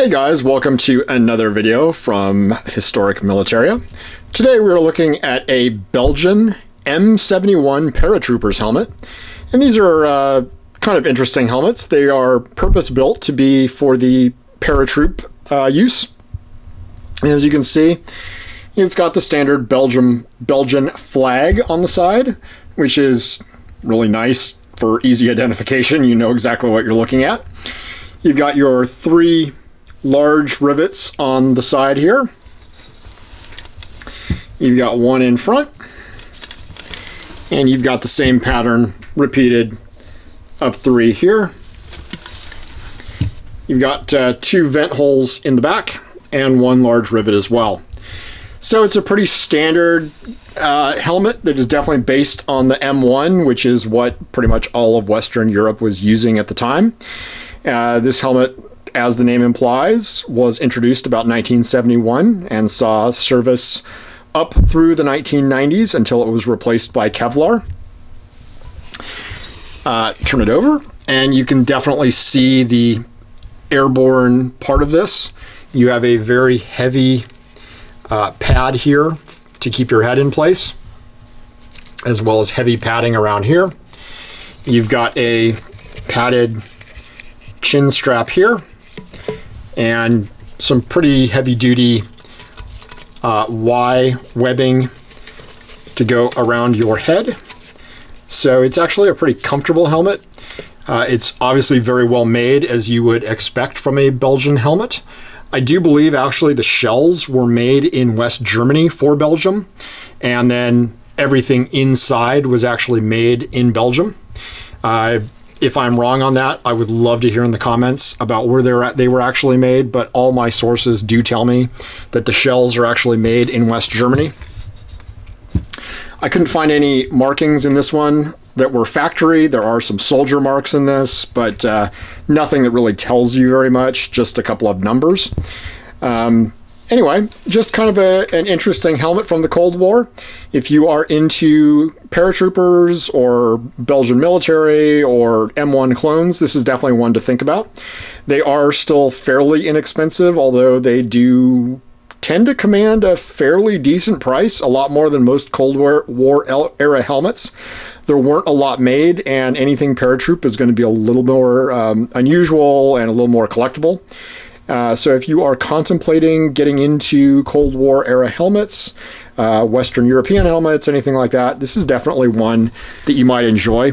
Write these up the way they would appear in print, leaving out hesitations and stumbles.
Hey guys, welcome to another video from Historic Militaria. Today we are looking at a Belgian M71 Paratroopers helmet. And these are kind of interesting helmets. They are purpose-built to be for the paratroop use. And as you can see, it's got the standard Belgian flag on the side, which is really nice for easy identification. You know exactly what you're looking at. You've got your three large rivets on the side here. You've got one in front, and you've got the same pattern repeated of three here. You've got two vent holes in the back and one large rivet as well. So it's a pretty standard helmet that is definitely based on the M1, which is what pretty much all of Western Europe was using at the time. This helmet, as the name implies, was introduced about 1971 and saw service up through the 1990s until it was replaced by Kevlar. Turn it over, and you can definitely see the airborne part of this. You have a very heavy pad here to keep your head in place, as well as heavy padding around here. You've got a padded chin strap here, and some pretty heavy-duty Y webbing to go around your head. So it's actually a pretty comfortable helmet. It's obviously very well made, as you would expect from a Belgian helmet. I do believe actually the shells were made in West Germany for Belgium, and then everything inside was actually made in Belgium. If I'm wrong on that, I would love to hear in the comments about where they were actually made, but all my sources do tell me that the shells are actually made in West Germany. I couldn't find any markings in this one that were factory. There are some soldier marks in this, but nothing that really tells you very much, just a couple of numbers. Anyway, just kind of an interesting helmet from the Cold War. If you are into paratroopers or Belgian military or M1 clones, this is definitely one to think about. They are still fairly inexpensive, although they do tend to command a fairly decent price, a lot more than most Cold War era helmets. There weren't a lot made, and anything paratroop is going to be a little more unusual and a little more collectible. So if you are contemplating getting into Cold War era helmets, Western European helmets, anything like that, this is definitely one that you might enjoy.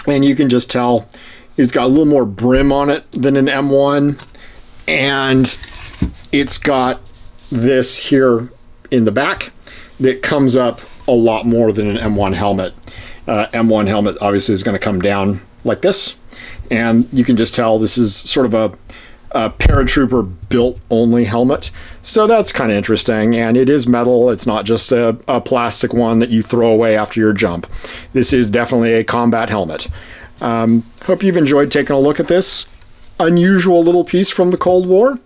And you can just tell it's got a little more brim on it than an M1, and it's got this here in the back that comes up a lot more than an M1 helmet. M1 helmet obviously is going to come down like this, and you can just tell this is sort of a paratrooper built only helmet. So that's kind of interesting, and it is metal. It's not just a plastic one that you throw away after your jump. This is definitely a combat helmet. Hope you've enjoyed taking a look at this unusual little piece from the Cold War,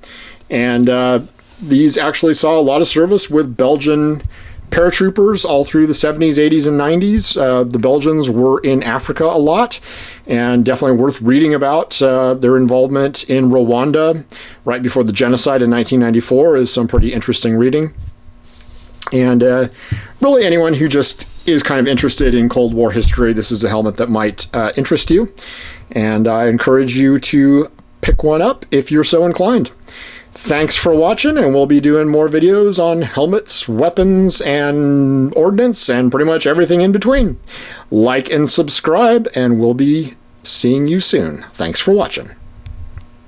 and these actually saw a lot of service with Belgian paratroopers all through the 70s, 80s, and 90s. The Belgians were in Africa a lot, and definitely worth reading about. Their involvement in Rwanda right before the genocide in 1994 is some pretty interesting reading. And really anyone who just is kind of interested in Cold War history, this is a helmet that might interest you. And I encourage you to pick one up if you're so inclined. Thanks for watching, and we'll be doing more videos on helmets, weapons, and ordnance, and pretty much everything in between. Like and subscribe, and we'll be seeing you soon. Thanks for watching.